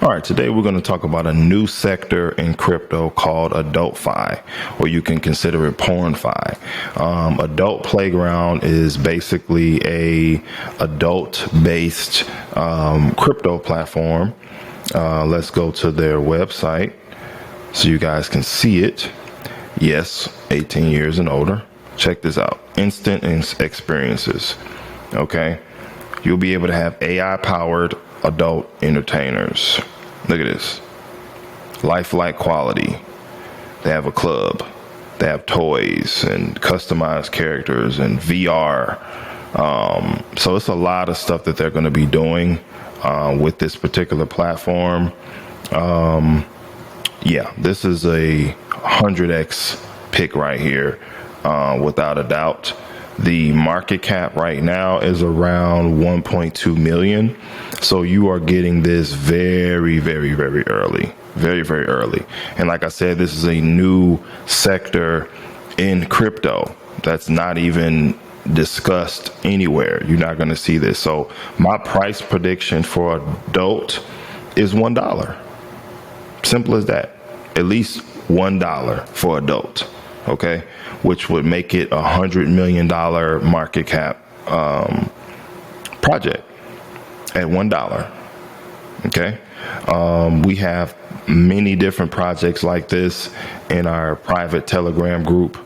All right, today we're going to talk about a new sector in crypto called AdultFi, or you can consider it PornFi. Adult Playground is basically a adult-based crypto platform. Let's go to their website so you guys can see it. Yes, 18 years and older. Check this out. Instant experiences. Okay. You'll be able to have AI-powered adult entertainers. Look at this. Lifelike quality. They have a club. They have toys and customized characters and VR. So it's a lot of stuff that they're going to be doing with this particular platform. Yeah, this is a 100x pick right here, without a doubt. The market cap right now is around 1.2 million. So you are getting this very, very, very early. Very, very early. And like I said, this is a new sector in crypto that's not even discussed anywhere. You're not going to see this. So my price prediction for adult is $1. Simple as that. At least $1 for adult. Okay, which would make it $100 million market cap project at $1. Okay, we have many different projects like this in our private Telegram group.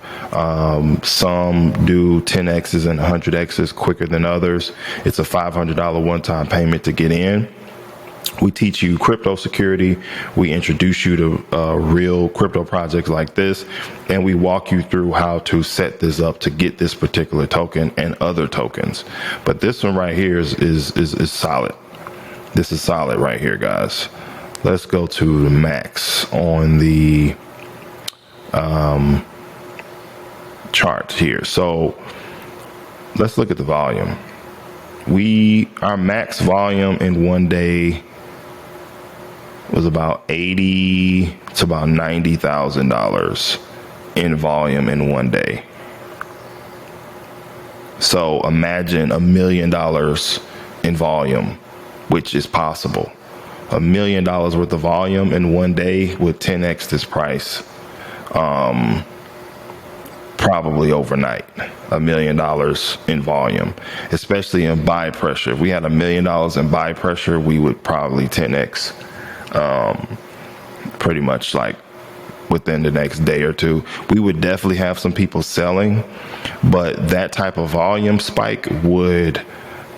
Some do 10x's and 100x's quicker than others. It's a $500 one-time payment to get in. We teach you crypto security. We introduce you to real crypto projects like this, and we walk you through how to set this up to get this particular token and other tokens. But this one right here is solid. This is solid right here, guys. Let's go to the max on the chart here. So let's look at the volume. Our max volume in one day was about $80,000 to about $90,000 in volume in one day. So imagine $1 million in volume, which is possible. $1 million worth of volume in one day with 10x this price. Probably overnight, $1 million in volume, especially in buy pressure. If we had $1 million in buy pressure, we would probably 10x. Pretty much like within the next day or two. We would definitely have some people selling, but that type of volume spike would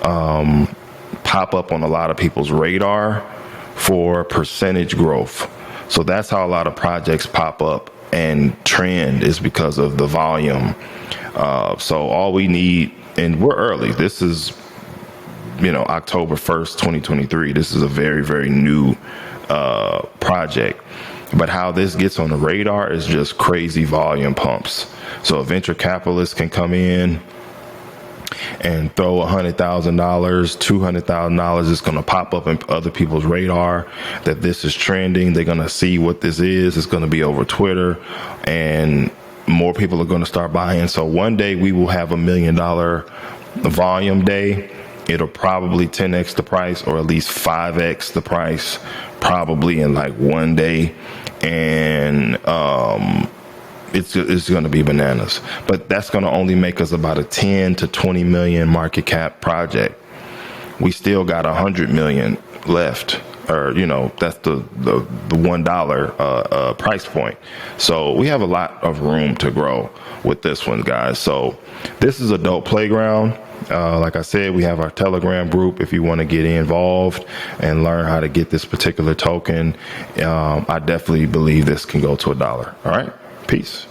pop up on a lot of people's radar for percentage growth. So that's how a lot of projects pop up and trend, is because of the volume. So all we need, and we're early. This is, October 1st, 2023. This is a very, very new project. But how this gets on the radar is just crazy volume pumps. So a venture capitalist can come in and throw $100,000, $200,000 is going to pop up in other people's radar that this is trending. They're going to see what this is. It's going to be over Twitter, and more people are going to start buying. So one day we will have $1 million volume day. It'll probably 10x the price, or at least 5x the price, probably in like one day. And it's going to be bananas. But that's going to only make us about a 10 to 20 million market cap project. We still got 100 million left, or that's the $1 price point. So we have a lot of room to grow with this one, guys. So this is Adult Playground. Like I said, we have our Telegram group if you want to get involved and learn how to get this particular token. I definitely believe this can go to $1. All right. Peace.